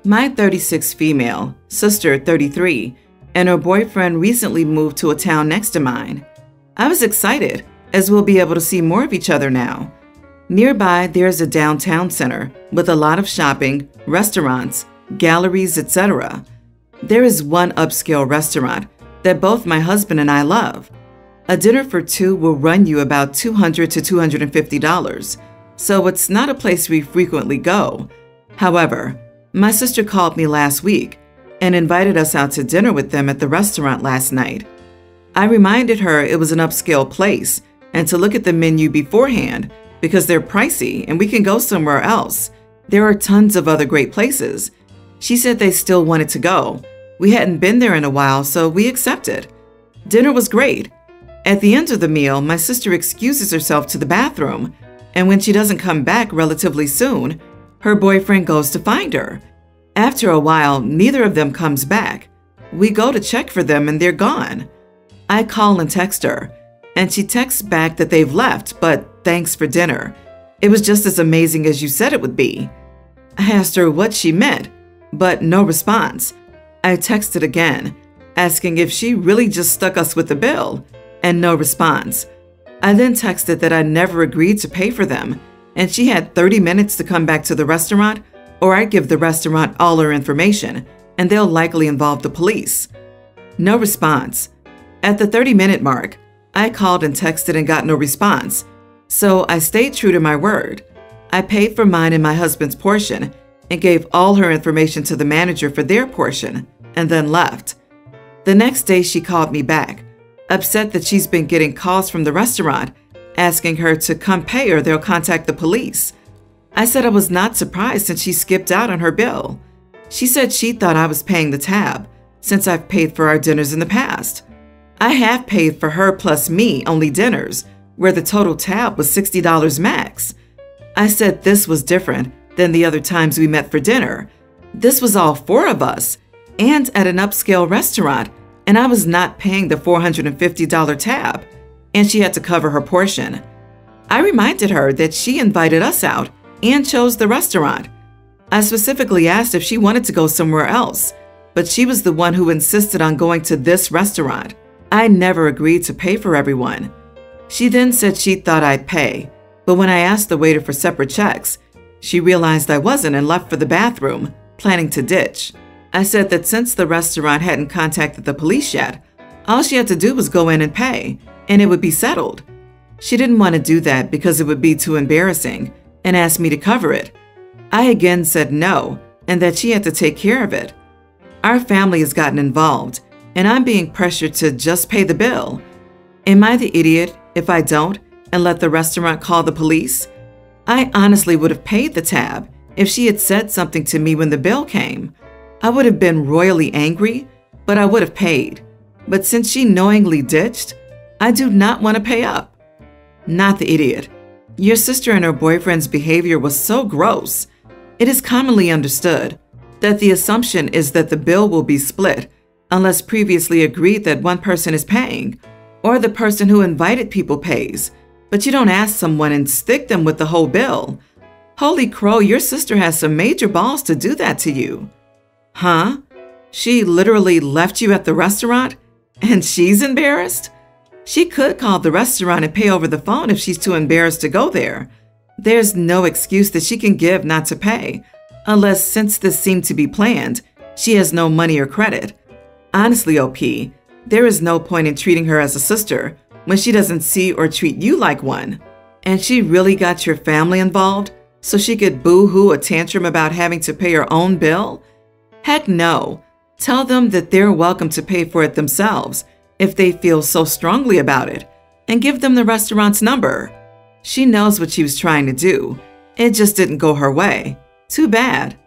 My 36 female, sister 33, and her boyfriend recently moved to a town next to mine. I was excited, as we'll be able to see more of each other now. Nearby, there's a downtown center with a lot of shopping, restaurants, galleries, etc. There is one upscale restaurant that both my husband and I love. A dinner for two will run you about $200 to $250, so it's not a place we frequently go. However, my sister called me last week and invited us out to dinner with them at the restaurant last night. I reminded her it was an upscale place and to look at the menu beforehand because they're pricey and we can go somewhere else. There are tons of other great places. She said they still wanted to go. We hadn't been there in a while, so we accepted. Dinner was great. At the end of the meal, my sister excuses herself to the bathroom, and when she doesn't come back relatively soon, her boyfriend goes to find her. After a while, neither of them comes back. We go to check for them and they're gone. I call and text her, and she texts back that they've left, but thanks for dinner. It was just as amazing as you said it would be. I asked her what she meant, but no response. I texted again, asking if she really just stuck us with the bill, and no response. I then texted that I never agreed to pay for them, and she had 30 minutes to come back to the restaurant, or I'd give the restaurant all her information, and they'll likely involve the police. No response. At the 30-minute mark, I called and texted and got no response, so I stayed true to my word. I paid for mine and my husband's portion and gave all her information to the manager for their portion, and then left. The next day, she called me back, upset that she's been getting calls from the restaurant asking her to come pay or they'll contact the police. I said I was not surprised since she skipped out on her bill. She said she thought I was paying the tab since I've paid for our dinners in the past. I have paid for her plus me only dinners, where the total tab was $60 max. I said this was different than the other times we met for dinner. This was all four of us and at an upscale restaurant, and I was not paying the $450 tab, and she had to cover her portion. I reminded her that she invited us out and chose the restaurant. I specifically asked if she wanted to go somewhere else, but she was the one who insisted on going to this restaurant. I never agreed to pay for everyone. She then said she thought I'd pay, but when I asked the waiter for separate checks, she realized I wasn't and left for the bathroom, planning to ditch. I said that since the restaurant hadn't contacted the police yet, all she had to do was go in and pay, and it would be settled. She didn't want to do that because it would be too embarrassing and asked me to cover it. I again said no and that she had to take care of it. Our family has gotten involved, and I'm being pressured to just pay the bill. Am I the idiot if I don't and let the restaurant call the police? I honestly would have paid the tab if she had said something to me when the bill came. I would have been royally angry, but I would have paid. But since she knowingly ditched, I do not want to pay up. Not the idiot. Your sister and her boyfriend's behavior was so gross. It is commonly understood that the assumption is that the bill will be split unless previously agreed that one person is paying, or the person who invited people pays, but you don't ask someone and stick them with the whole bill. Holy crow, your sister has some major balls to do that to you. Huh? She literally left you at the restaurant and she's embarrassed? She could call the restaurant and pay over the phone if she's too embarrassed to go there. There's no excuse that she can give not to pay, unless since this seemed to be planned, she has no money or credit. Honestly, OP, there is no point in treating her as a sister when she doesn't see or treat you like one. And she really got your family involved so she could boo-hoo a tantrum about having to pay her own bill? Heck no. Tell them that they're welcome to pay for it themselves if they feel so strongly about it, and give them the restaurant's number. She knows what she was trying to do. It just didn't go her way. Too bad.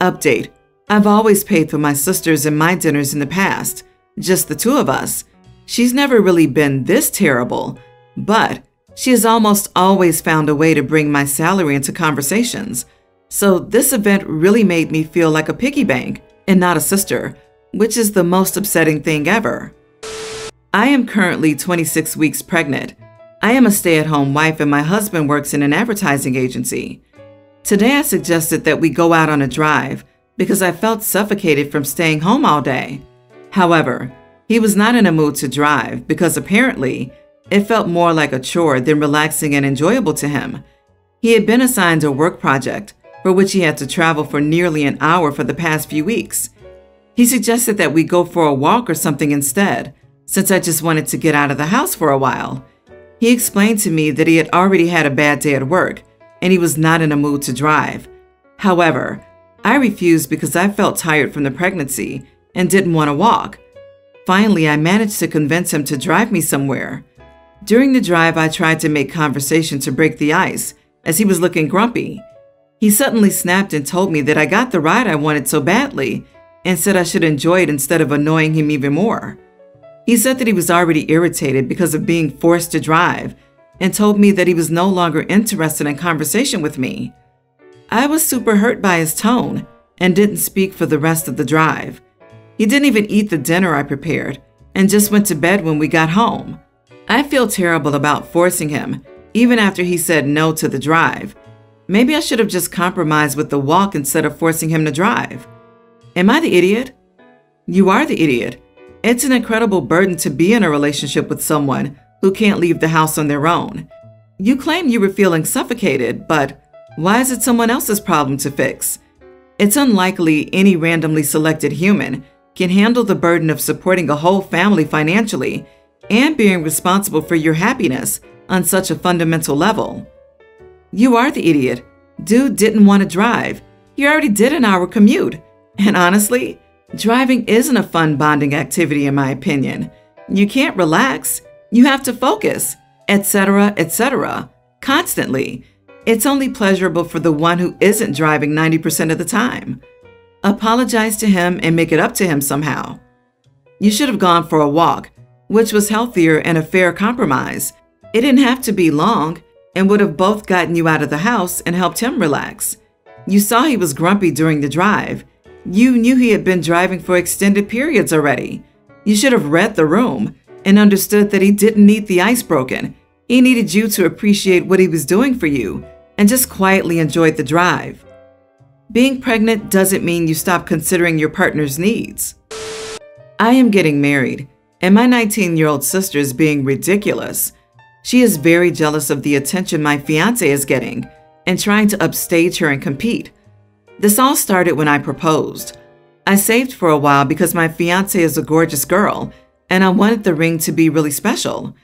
Update. I've always paid for my sisters and my dinners in the past, just the two of us. She's never really been this terrible, but she has almost always found a way to bring my salary into conversations. So this event really made me feel like a piggy bank and not a sister, which is the most upsetting thing ever. I am currently 26 weeks pregnant. I am a stay-at-home wife and my husband works in an advertising agency. Today I suggested that we go out on a drive, because I felt suffocated from staying home all day. However, he was not in a mood to drive because apparently it felt more like a chore than relaxing and enjoyable to him. He had been assigned a work project for which he had to travel for nearly an hour for the past few weeks. He suggested that we go for a walk or something instead, since I just wanted to get out of the house for a while. He explained to me that he had already had a bad day at work and he was not in a mood to drive. However, I refused because I felt tired from the pregnancy and didn't want to walk. Finally, I managed to convince him to drive me somewhere. During the drive, I tried to make conversation to break the ice, as he was looking grumpy. He suddenly snapped and told me that I got the ride I wanted so badly and said I should enjoy it instead of annoying him even more. He said that he was already irritated because of being forced to drive and told me that he was no longer interested in conversation with me. I was super hurt by his tone and didn't speak for the rest of the drive. He didn't even eat the dinner I prepared and just went to bed when we got home. I feel terrible about forcing him, even after he said no to the drive. Maybe I should have just compromised with the walk instead of forcing him to drive. Am I the idiot? You are the idiot. It's an incredible burden to be in a relationship with someone who can't leave the house on their own. You claim you were feeling suffocated, but why is it someone else's problem to fix? It's unlikely any randomly selected human can handle the burden of supporting a whole family financially and being responsible for your happiness on such a fundamental level. You are the idiot. Dude didn't want to drive. You already did an hour commute. And honestly, driving isn't a fun bonding activity in my opinion. You can't relax. You have to focus, etc., etc., constantly. It's only pleasurable for the one who isn't driving 90% of the time. Apologize to him and make it up to him somehow. You should have gone for a walk, which was healthier and a fair compromise. It didn't have to be long and would have both gotten you out of the house and helped him relax. You saw he was grumpy during the drive. You knew he had been driving for extended periods already. You should have read the room and understood that he didn't need the ice broken. He needed you to appreciate what he was doing for you and just quietly enjoyed the drive. Being pregnant doesn't mean you stop considering your partner's needs. I am getting married, and my 19-year-old sister is being ridiculous. She is very jealous of the attention my fiancé is getting and trying to upstage her and compete. This all started when I proposed. I saved for a while because my fiancé is a gorgeous girl and I wanted the ring to be really special.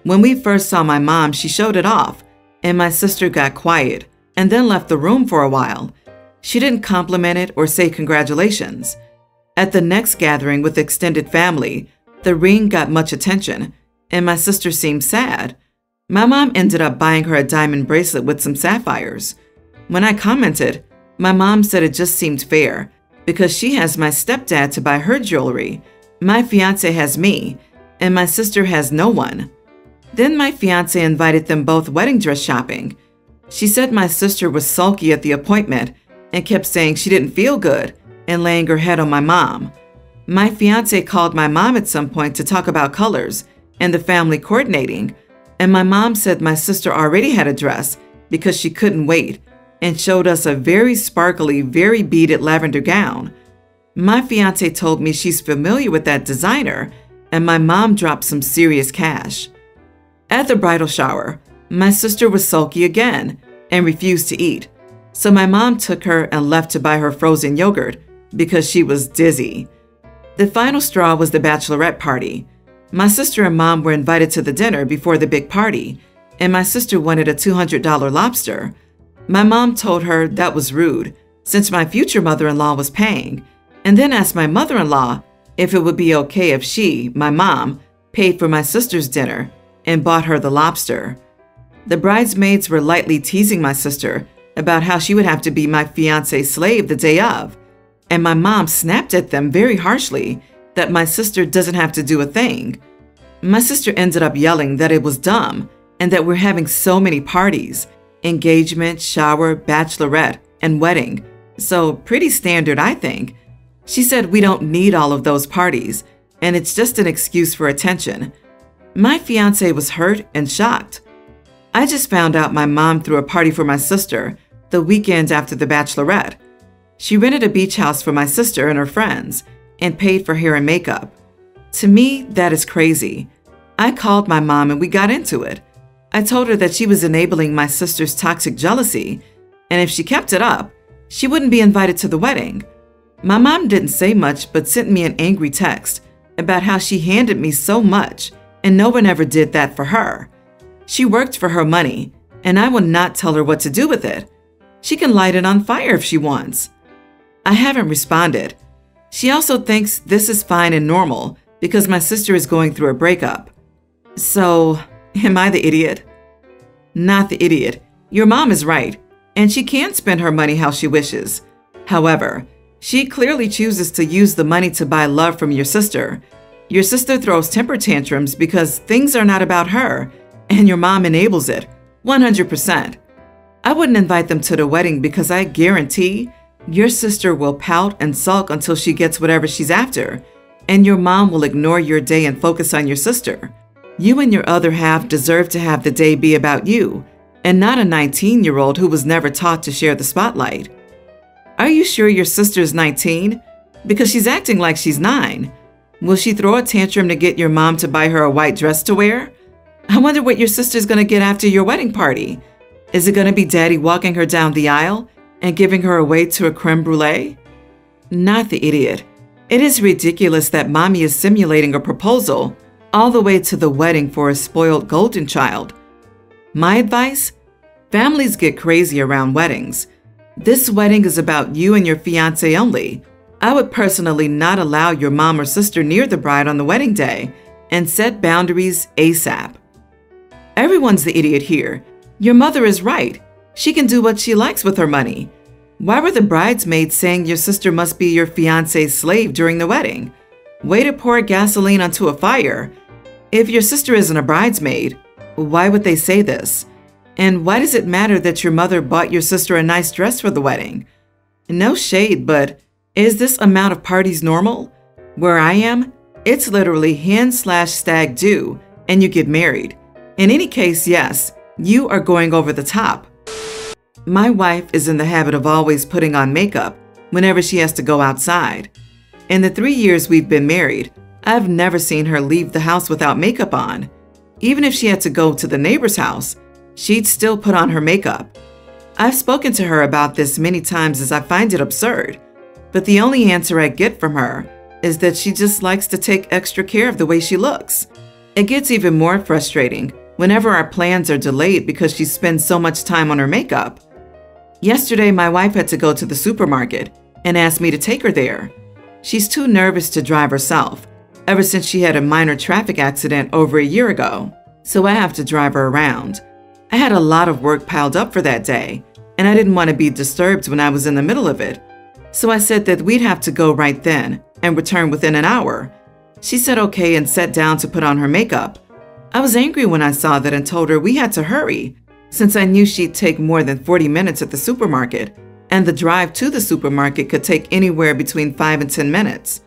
When we first saw my mom, she showed it off and my sister got quiet and then left the room for a while. She didn't compliment it or say congratulations. At the next gathering with extended family, the ring got much attention and my sister seemed sad. My mom ended up buying her a diamond bracelet with some sapphires. When I commented, my mom said it just seemed fair because she has my stepdad to buy her jewelry, my fiancé has me, and my sister has no one. Then my fiancé invited them both wedding dress shopping. She said my sister was sulky at the appointment and kept saying she didn't feel good and laying her head on my mom. My fiancé called my mom at some point to talk about colors and the family coordinating, and my mom said my sister already had a dress because she couldn't wait and showed us a very sparkly, very beaded lavender gown. My fiancé told me she's familiar with that designer, and my mom dropped some serious cash. At the bridal shower, my sister was sulky again and refused to eat, so my mom took her and left to buy her frozen yogurt because she was dizzy. The final straw was the bachelorette party. My sister and mom were invited to the dinner before the big party, and my sister wanted a $200 lobster. My mom told her that was rude, since my future mother-in-law was paying, and then asked my mother-in-law if it would be okay if she, my mom, paid for my sister's dinner and bought her the lobster. The bridesmaids were lightly teasing my sister about how she would have to be my fiancé's slave the day of, and my mom snapped at them very harshly that my sister doesn't have to do a thing. My sister ended up yelling that it was dumb and that we're having so many parties, engagement, shower, bachelorette, and wedding. So pretty standard, I think. She said we don't need all of those parties, and it's just an excuse for attention. My fiancé was hurt and shocked. I just found out my mom threw a party for my sister the weekend after the bachelorette. She rented a beach house for my sister and her friends and paid for hair and makeup. To me, that is crazy. I called my mom and we got into it. I told her that she was enabling my sister's toxic jealousy, and if she kept it up, she wouldn't be invited to the wedding. My mom didn't say much but sent me an angry text about how she handed me so much and no one ever did that for her. She worked for her money, and I will not tell her what to do with it. She can light it on fire if she wants. I haven't responded. She also thinks this is fine and normal because my sister is going through a breakup. So, am I the idiot? Not the idiot. Your mom is right, and she can spend her money how she wishes. However, she clearly chooses to use the money to buy love from your sister. Your sister throws temper tantrums because things are not about her, and your mom enables it, 100%. I wouldn't invite them to the wedding because I guarantee your sister will pout and sulk until she gets whatever she's after, and your mom will ignore your day and focus on your sister. You and your other half deserve to have the day be about you, and not a 19-year-old who was never taught to share the spotlight. Are you sure your sister's 19? Because she's acting like she's 9. Will she throw a tantrum to get your mom to buy her a white dress to wear? I wonder what your sister's going to get after your wedding party. Is it going to be daddy walking her down the aisle and giving her away to a creme brulee? Not the idiot. It is ridiculous that mommy is simulating a proposal all the way to the wedding for a spoiled golden child. My advice? Families get crazy around weddings. This wedding is about you and your fiancé only. I would personally not allow your mom or sister near the bride on the wedding day and set boundaries ASAP. Everyone's the idiot here. Your mother is right. She can do what she likes with her money. Why were the bridesmaids saying your sister must be your fiancé's slave during the wedding? Way to pour gasoline onto a fire. If your sister isn't a bridesmaid, why would they say this? And why does it matter that your mother bought your sister a nice dress for the wedding? No shade, but is this amount of parties normal? Where I am, it's literally hen/stag do, and you get married. In any case, yes, you are going over the top. My wife is in the habit of always putting on makeup whenever she has to go outside. In the 3 years we've been married, I've never seen her leave the house without makeup on. Even if she had to go to the neighbor's house, she'd still put on her makeup. I've spoken to her about this many times as I find it absurd, but the only answer I get from her is that she just likes to take extra care of the way she looks. It gets even more frustrating whenever our plans are delayed because she spends so much time on her makeup. Yesterday, my wife had to go to the supermarket and asked me to take her there. She's too nervous to drive herself, ever since she had a minor traffic accident over a year ago, so I have to drive her around. I had a lot of work piled up for that day, and I didn't want to be disturbed when I was in the middle of it. So I said that we'd have to go right then and return within an hour. She said okay and sat down to put on her makeup. I was angry when I saw that and told her we had to hurry, since I knew she'd take more than 40 minutes at the supermarket, and the drive to the supermarket could take anywhere between 5 and 10 minutes.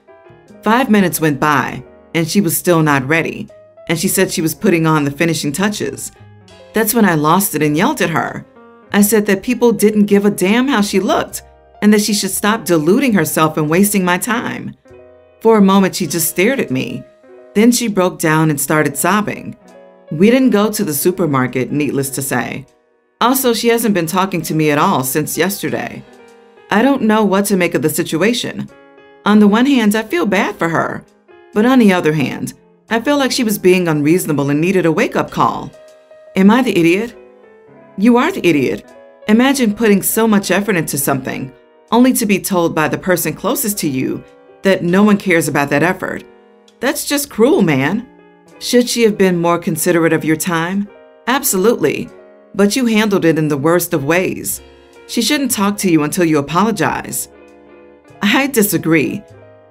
5 minutes went by, and she was still not ready, and she said she was putting on the finishing touches. That's when I lost it and yelled at her. I said that people didn't give a damn how she looked, and that she should stop deluding herself and wasting my time. For a moment, she just stared at me. Then she broke down and started sobbing. We didn't go to the supermarket, needless to say. Also, she hasn't been talking to me at all since yesterday. I don't know what to make of the situation. On the one hand, I feel bad for her, but on the other hand, I feel like she was being unreasonable and needed a wake-up call. Am I the idiot? You are the idiot. Imagine putting so much effort into something, only to be told by the person closest to you that no one cares about that effort. That's just cruel, man. Should she have been more considerate of your time? Absolutely, but you handled it in the worst of ways. She shouldn't talk to you until you apologize. I disagree.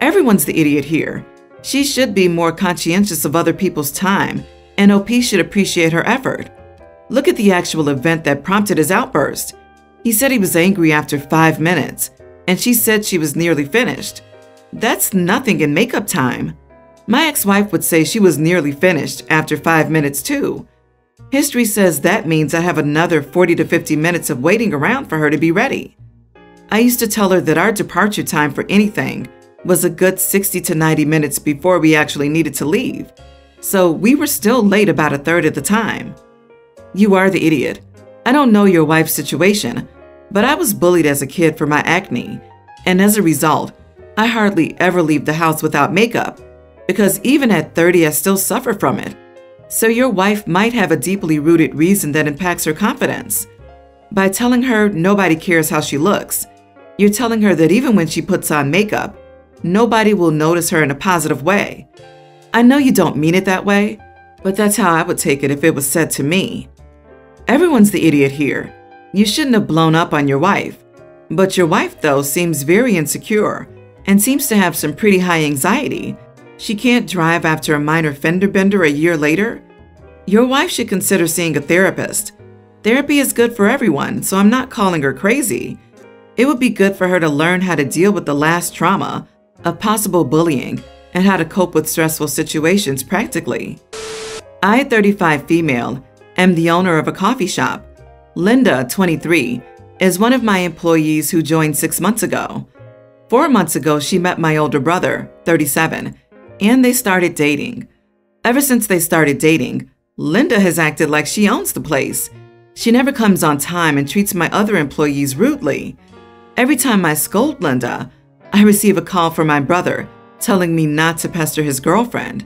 Everyone's the idiot here. She should be more conscientious of other people's time, and OP should appreciate her effort. Look at the actual event that prompted his outburst. He said he was angry after 5 minutes, and she said she was nearly finished. That's nothing in makeup time. My ex-wife would say she was nearly finished after 5 minutes too. History says that means I have another 40 to 50 minutes of waiting around for her to be ready. I used to tell her that our departure time for anything was a good 60 to 90 minutes before we actually needed to leave. So we were still late about a third of the time. You are the idiot. I don't know your wife's situation, but I was bullied as a kid for my acne, and as a result, I hardly ever leave the house without makeup, because even at 30 I still suffer from it. So your wife might have a deeply rooted reason that impacts her confidence. By telling her nobody cares how she looks, you're telling her that even when she puts on makeup, nobody will notice her in a positive way. I know you don't mean it that way, but that's how I would take it if it was said to me. Everyone's the idiot here. You shouldn't have blown up on your wife. But your wife, though, seems very insecure and seems to have some pretty high anxiety. She can't drive after a minor fender bender a year later. Your wife should consider seeing a therapist. Therapy is good for everyone, so I'm not calling her crazy. It would be good for her to learn how to deal with the last trauma of possible bullying and how to cope with stressful situations practically. I, 35 female, am the owner of a coffee shop. Linda, 23, is one of my employees who joined 6 months ago. 4 months ago, she met my older brother, 37, and they started dating. Ever since they started dating, Linda has acted like she owns the place. She never comes on time and treats my other employees rudely. Every time I scold Linda, I receive a call from my brother telling me not to pester his girlfriend.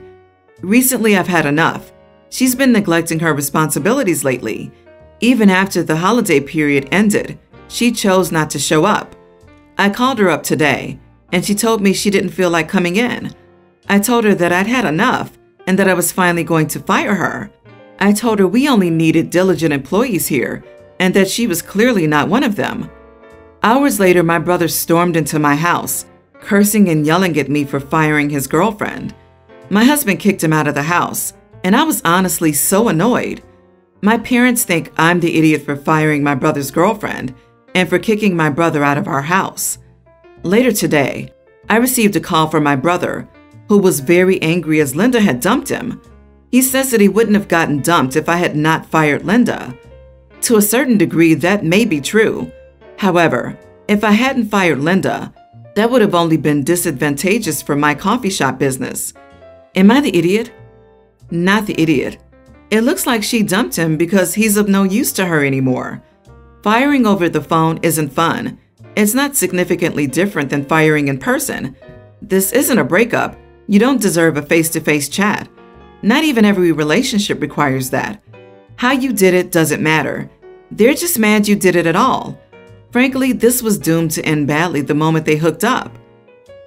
Recently, I've had enough. She's been neglecting her responsibilities lately. Even after the holiday period ended, she chose not to show up. I called her up today, and she told me she didn't feel like coming in. I told her that I'd had enough and that I was finally going to fire her. I told her we only needed diligent employees here and that she was clearly not one of them. Hours later, my brother stormed into my house, cursing and yelling at me for firing his girlfriend. My husband kicked him out of the house, and I was honestly so annoyed. My parents think I'm the idiot for firing my brother's girlfriend and for kicking my brother out of our house. Later today, I received a call from my brother, who was very angry as Linda had dumped him. He says that he wouldn't have gotten dumped if I had not fired Linda. To a certain degree, that may be true. However, if I hadn't fired Linda, that would have only been disadvantageous for my coffee shop business. Am I the idiot? Not the idiot. It looks like she dumped him because he's of no use to her anymore. Firing over the phone isn't fun. It's not significantly different than firing in person. This isn't a breakup. You don't deserve a face-to-face chat. Not even every relationship requires that. How you did it doesn't matter. They're just mad you did it at all. Frankly, this was doomed to end badly the moment they hooked up.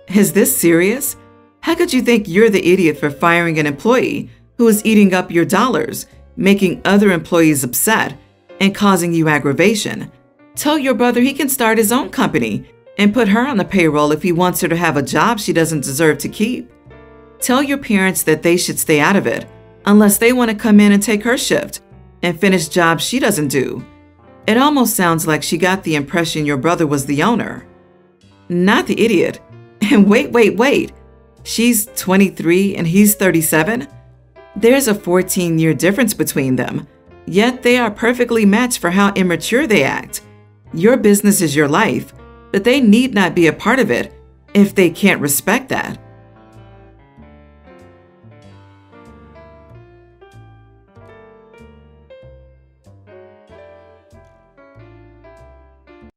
Is this serious? How could you think you're the idiot for firing an employee who is eating up your dollars, making other employees upset, and causing you aggravation? Tell your brother he can start his own company and put her on the payroll if he wants her to have a job she doesn't deserve to keep. Tell your parents that they should stay out of it unless they want to come in and take her shift and finish jobs she doesn't do. It almost sounds like she got the impression your brother was the owner. Not the idiot. And wait. She's 23 and he's 37? There's a 14-year difference between them, yet they are perfectly matched for how immature they act. Your business is your life, but they need not be a part of it if they can't respect that.